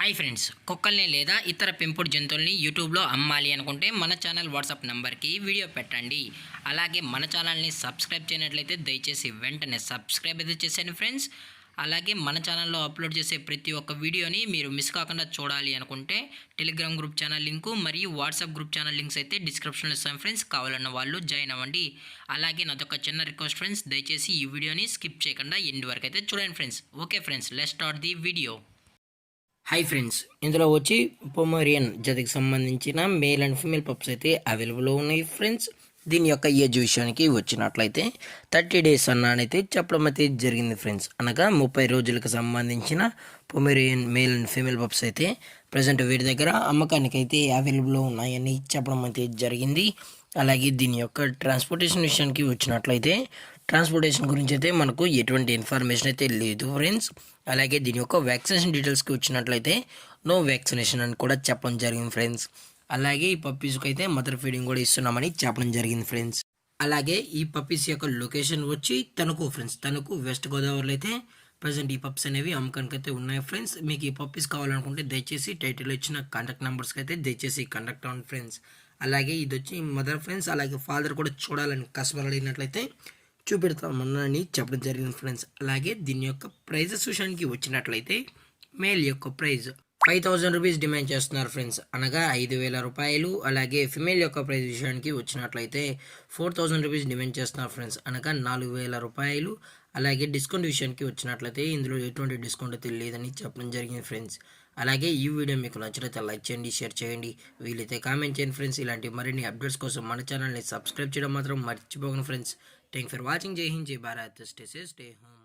Hi friends, కుక్కల్ని లేదా ఇతర పెంపుడు జంతువుల్ని యూట్యూబ్లో అమ్మాలి అనుకుంటే మన ఛానల్ వాట్సాప్ నెంబర్కి వీడియో పెట్టండి. అలాగే మన ఛానల్ని సబ్స్క్రైబ్ చేయనట్లయితే దయచేసి వెంటనే సబ్స్క్రైబ్ అయితే చేసేయండి ఫ్రెండ్స్. అలాగే మన ఛానల్లో అప్లోడ్ చేసే ప్రతి ఒక్క వీడియోని మీరు మిస్ కాకుండా చూడాలి అనుకుంటే టెలిగ్రామ్ గ్రూప్ ఛానల్ లింకు మరియు వాట్సాప్ గ్రూప్ ఛానల్ లింక్స్ అయితే డిస్క్రిప్షన్లో ఇస్తాను ఫ్రెండ్స్. కావాలన్న వాళ్ళు జాయిన్ అవ్వండి. అలాగే నాదొక చిన్న రిక్వెస్ట్ ఫ్రెండ్స్, దయచేసి ఈ వీడియోని స్కిప్ చేయకుండా ఎండ్ వరకు అయితే చూడండి friends. Okay friends, let's start the video. Hi friends, ఇందులో వచ్చి పొమేరియన్ జాతికి సంబంధించిన మేల్ అండ్ ఫీమేల్ పప్స్ అయితే అవైలబుల్లో ఉన్నాయి ఫ్రెండ్స్. దీని యొక్క ఏజ్ విషయానికి వచ్చినట్లయితే 30 days అన్నానైతే చెప్పడం అయితే జరిగింది ఫ్రెండ్స్. అనగా 30 రోజులకు సంబంధించిన Pomeranian male and female pups అయితే ప్రజెంట్ వీరి దగ్గర అమ్మకానికి అయితే అవైలబుల్లో ఉన్నాయని చెప్పడం అయితే జరిగింది. అలాగే దీని యొక్క ట్రాన్స్పోర్టేషన్ విషయానికి వచ్చినట్లయితే ట్రాన్స్పోర్టేషన్ గురించి అయితే మనకు ఎటువంటి ఇన్ఫర్మేషన్ అయితే లేదు ఫ్రెండ్స్. అలాగే దీని యొక్క వ్యాక్సినేషన్ డీటెయిల్స్కి వచ్చినట్లయితే నో వ్యాక్సినేషన్ అని కూడా చెప్పడం జరిగింది ఫ్రెండ్స్. అలాగే ఈ పప్పీస్కి అయితే మదర్ ఫీడింగ్ కూడా ఇస్తున్నామని చెప్పడం జరిగింది ఫ్రెండ్స్. అలాగే ఈ పప్పీస్ యొక్క లొకేషన్ వచ్చి తణుకు ఫ్రెండ్స్. తణుకు వెస్ట్ గోదావరిలో అయితే ప్రజెంట్ ఈ పప్స్ అనేవి అమ్మకానికి అయితే ఉన్నాయి ఫ్రెండ్స్. మీకు ఈ పప్పీస్ కావాలనుకుంటే దయచేసి టైటిల్లో ఇచ్చిన కాంటాక్ట్ నెంబర్స్కి అయితే దయచేసి కాంటాక్ట్ అవ్వండి ఫ్రెండ్స్. అలాగే ఇది వచ్చి మదర్ ఫ్రెండ్స్. అలాగే ఫాదర్ కూడా చూడాలని కస్టమర్ అడిగినట్లయితే చూపెడతామని చెప్పడం జరిగింది ఫ్రెండ్స్. అలాగే దీని యొక్క ప్రైజెస్ విషయానికి వచ్చినట్లయితే మేల్ యొక్క ప్రైజ్ 5000 రూపీస్ డిమాండ్ చేస్తున్నారు ఫ్రెండ్స్, అనగా 5000 రూపాయలు. అలాగే ఫిమేల్ యొక్క ప్రైజ్ విషయానికి వచ్చినట్లయితే 4000 రూపీస్ డిమాండ్ చేస్తున్నారు ఫ్రెండ్స్, అనగా 4000 రూపాయలు. అలాగే డిస్కౌంట్ విషయానికి వచ్చినట్లయితే ఇందులో ఎటువంటి డిస్కౌంట్ అయితే లేదని చెప్పడం జరిగింది ఫ్రెండ్స్. అలాగే ఈ వీడియో మీకు నచ్చినట్లయితే లైక్ చేయండి, షేర్ చేయండి, వీలైతే కామెంట్ చేయండి ఫ్రెండ్స్. ఇలాంటి మరిన్ని అప్డేట్స్ కోసం మన ఛానల్ని సబ్స్క్రైబ్ చేయడం మాత్రం మర్చిపోకండి ఫ్రెండ్స్. Thank for watching. జై హింద్, జై Bharat, stay safe, stay home.